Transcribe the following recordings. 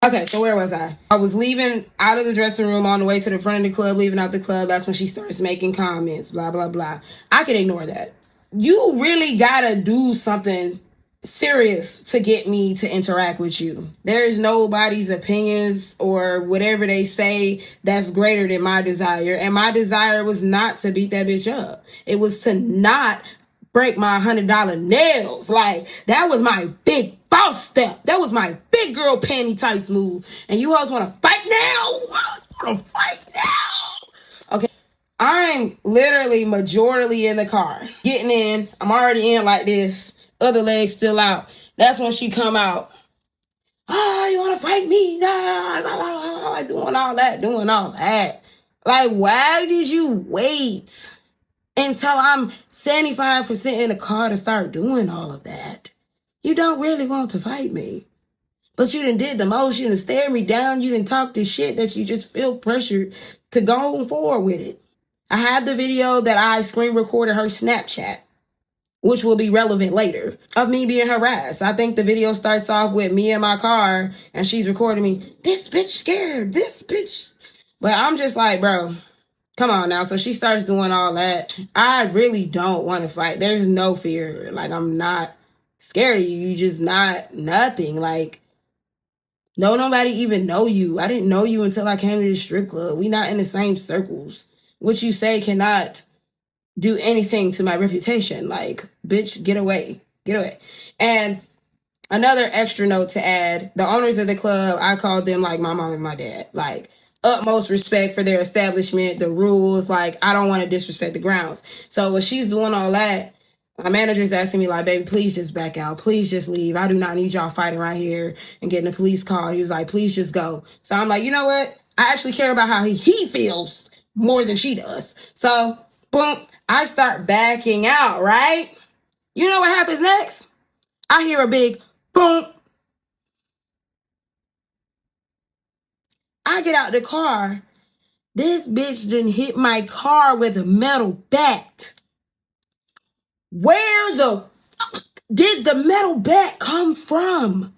Okay, so where was I? I was leaving out of the dressing room on the way to the front of the club, leaving out the club. That's when she starts making comments, blah, blah, blah. I can ignore that. You really gotta do something serious to get me to interact with you. There is nobody's opinions or whatever they say that's greater than my desire. And my desire was not to beat that bitch up. It was to not break my $100 nails. Like, that was my big boss step. That was my big girl panty tights move. And you hoes want to fight now? Want to fight now? Okay. I'm literally majorly in the car. Getting in. I'm already in like this. Other leg still out. That's when she come out. Oh, you want to fight me? Like doing all that. Like, why did you wait until I'm 75% in the car to start doing all of that? You don't really want to fight me. But you done did the most. You done stared me down. You done talk this shit that you just feel pressured to go forward with it. I have the video that I screen recorded her Snapchat, which will be relevant later, of me being harassed. I think the video starts off with me in my car and she's recording me. This bitch scared. This bitch. But I'm just like, bro, come on now. So she starts doing all that. I really don't want to fight. There's no fear. Like, I'm not scared of you. You just not nothing. Like, no, nobody even know you. I didn't know you until I came to the strip club. We not in the same circles. What you say cannot do anything to my reputation. Like, bitch, get away. Get away. And another extra note to add, the owners of the club, I called them like my mom and my dad. Like, utmost respect for their establishment, the rules. Like, I don't want to disrespect the grounds. So when she's doing all that, my manager's asking me like, baby, please just back out. Please just leave. I do not need y'all fighting right here and getting a police call. He was like, please just go. So I'm like, you know what? I actually care about how he feels more than she does. So, boom, I start backing out, right? You know what happens next? I hear a big boom. I get out the car. This bitch done hit my car with a metal bat. Where the fuck did the metal bat come from?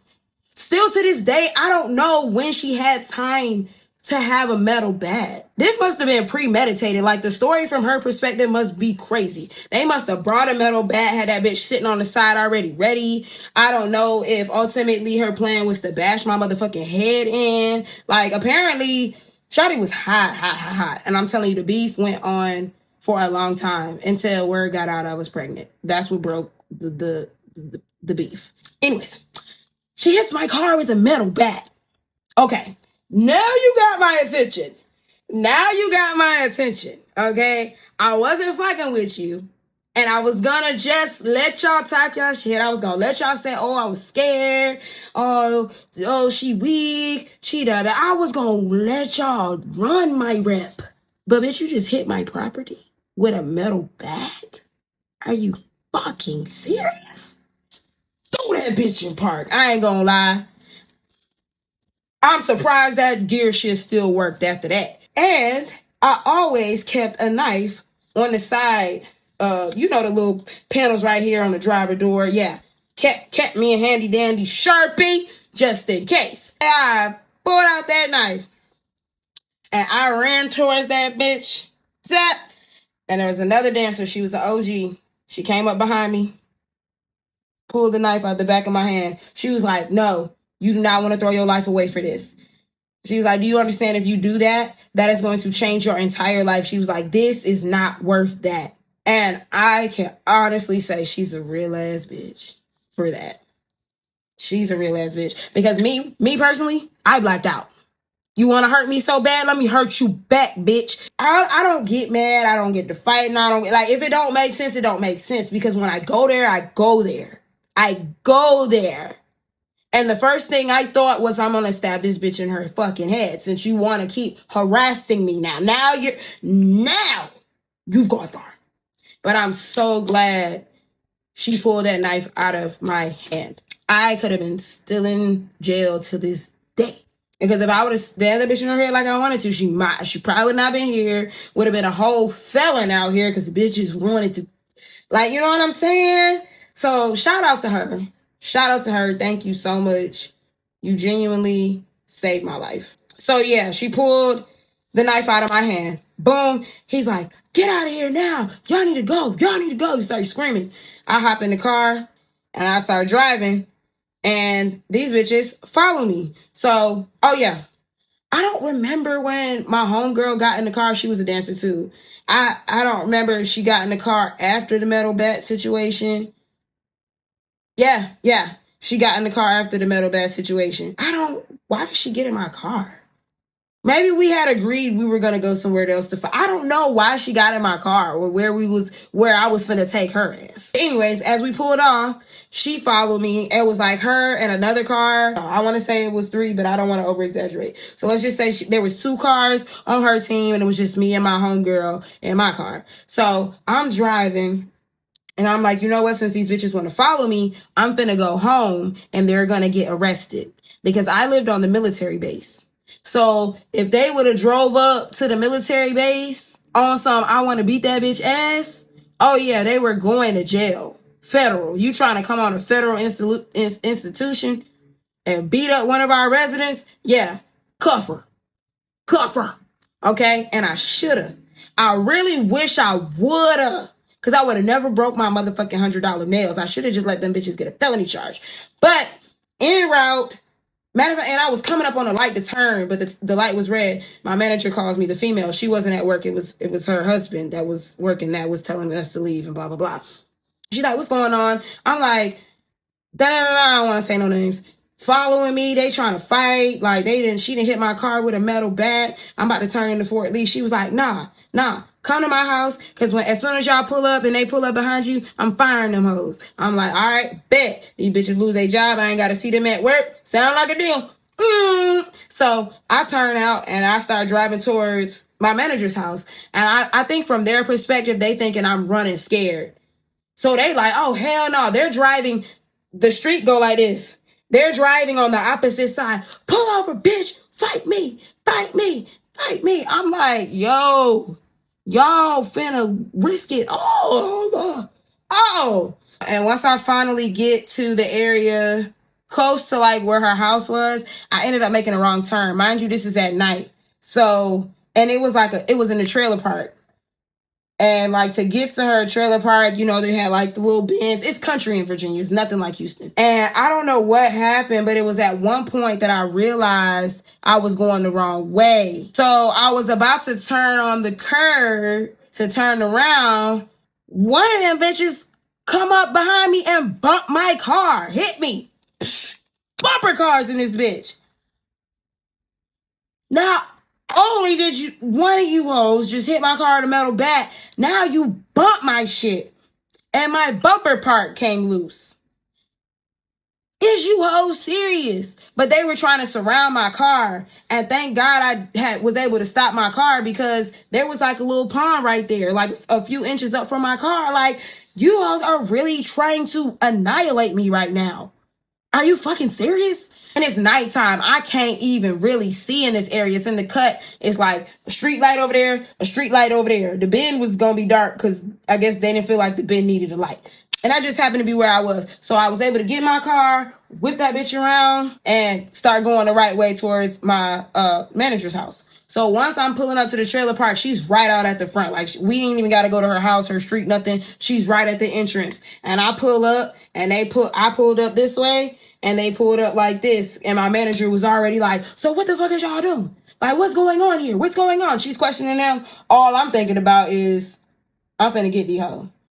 Still to this day, I don't know when she had time to have a metal bat. This must have been premeditated. Like, the story from her perspective must be crazy. They must have brought a metal bat, had that bitch sitting on the side already ready. I don't know if ultimately her plan was to bash my motherfucking head in. Like, apparently, Shawty was hot. And I'm telling you, the beef went on for a long time until word got out I was pregnant. That's what broke the beef. Anyways, she hits my car with a metal bat. Okay. Now you got my attention. Okay? I wasn't fucking with you. And I was gonna just let y'all talk y'all shit. I was gonna let y'all say, oh, I was scared. Oh, she weak. She da. I was gonna let y'all run my rep. But bitch, you just hit my property with a metal bat? Are you fucking serious? Throw that bitch in park. I ain't gonna lie. I'm surprised that gear shift still worked after that. And I always kept a knife on the side. You know, the little panels right here on the driver door. Yeah. Kept me a handy dandy Sharpie just in case. I pulled out that knife and I ran towards that bitch. Zap. And there was another dancer. She was an OG. She came up behind me, pulled the knife out the back of my hand. She was like, no, you do not want to throw your life away for this. She was like, do you understand if you do that, that is going to change your entire life? She was like, this is not worth that. And I can honestly say she's a real ass bitch for that. She's a real ass bitch. Because me personally, I blacked out. You want to hurt me so bad? Let me hurt you back, bitch. I don't get mad. I don't get to fighting. I don't like, if it don't make sense, it don't make sense. Because when I go there, I go there. And the first thing I thought was, I'm going to stab this bitch in her fucking head since you want to keep harassing me now. Now you've gone far. But I'm so glad she pulled that knife out of my hand. I could have been still in jail to this day. Because if I would have stabbed that bitch in her head like I wanted to, she probably would not have been here. Would have been a whole felon out here because the bitches wanted to. Like, you know what I'm saying? So shout out to her. Thank you so much. You genuinely Saved my life. So yeah, she pulled the knife out of my hand. Boom. He's like, get out of here now. Y'all need to go. Y'all need to go. He started screaming. I hop in the car and I start driving. And these bitches follow me. So, oh yeah. I don't remember when my homegirl got in the car. She was a dancer too. I don't remember if she got in the car after the metal bat situation. Yeah. She got in the car after the metal bat situation. Why did she get in my car? Maybe we had agreed we were going to go somewhere else to fight. I don't know why she got in my car or where I was finna take her ass. Anyways, as we pulled off, she followed me. It was like her and another car. I want to say it was 3, but I don't want to over exaggerate. So let's just say there was 2 cars on her team and it was just me and my homegirl in my car. So I'm driving and I'm like, you know what? Since these bitches want to follow me, I'm finna go home and they're going to get arrested because I lived on the military base. So if they would have drove up to the military base on some, I want to beat that bitch ass. Oh yeah, they were going to jail. Federal. You trying to come on a federal institution and beat up one of our residents? Yeah. Cuff her. Okay. And I shoulda. I really wish I woulda. Because I would have never broke my motherfucking $100 nails. I should have just let them bitches get a felony charge. But en route, matter of fact, and I was coming up on a light to turn, but the light was red. My manager calls me, the female. She wasn't at work. It was her husband that was working, that was telling us to leave and blah, blah, blah. She's like, what's going on? I'm like, I don't want to say no names. Following me, they trying to fight. Like she didn't hit my car with a metal bat. I'm about to turn into Fort Lee. She was like, nah, come to my house. Cause as soon as y'all pull up and they pull up behind you, I'm firing them hoes. I'm like, all right, bet. These bitches lose their job. I ain't got to see them at work. Sound like a deal. So I turn out and I start driving towards my manager's house. And I think from their perspective, they thinking I'm running scared. So they like, oh, hell no. They're driving. The street go like this. They're driving on the opposite side. Pull over, bitch. Fight me. I'm like, yo, y'all finna risk it all. Oh. And once I finally get to the area close to like where her house was, I ended up making a wrong turn. Mind you, this is at night. So, and it was in the trailer park. And like to get to her trailer park, you know, they had like the little bins. It's country in Virginia. It's nothing like Houston. And I don't know what happened, but it was at one point that I realized I was going the wrong way. So I was about to turn on the curb to turn around. One of them bitches come up behind me and bump my car, hit me. Psh, bumper cars in this bitch. Now, only did one of you hoes just hit my car with a metal bat. Now you bump my shit. And my bumper part came loose. Is you hoes serious? But they were trying to surround my car. And thank God I was able to stop my car because there was like a little pond right there. Like a few inches up from my car. Like, you hoes are really trying to annihilate me right now. Are you fucking serious? And it's nighttime. I can't even really see in this area. It's in the cut. It's like a street light over there, a street light over there. The bin was going to be dark because I guess they didn't feel like the bin needed a light. And I just happened to be where I was. So I was able to get in my car, whip that bitch around, and start going the right way towards my manager's house. So once I'm pulling up to the trailer park, she's right out at the front. Like, we ain't even got to go to her house, her street, nothing. She's right at the entrance. And I pull up, and I pulled up this way. And they pulled up like this. And my manager was already like, so what the fuck is y'all doing? Like, what's going on here? What's going on? She's questioning them. All I'm thinking about is, I'm finna get the hoe.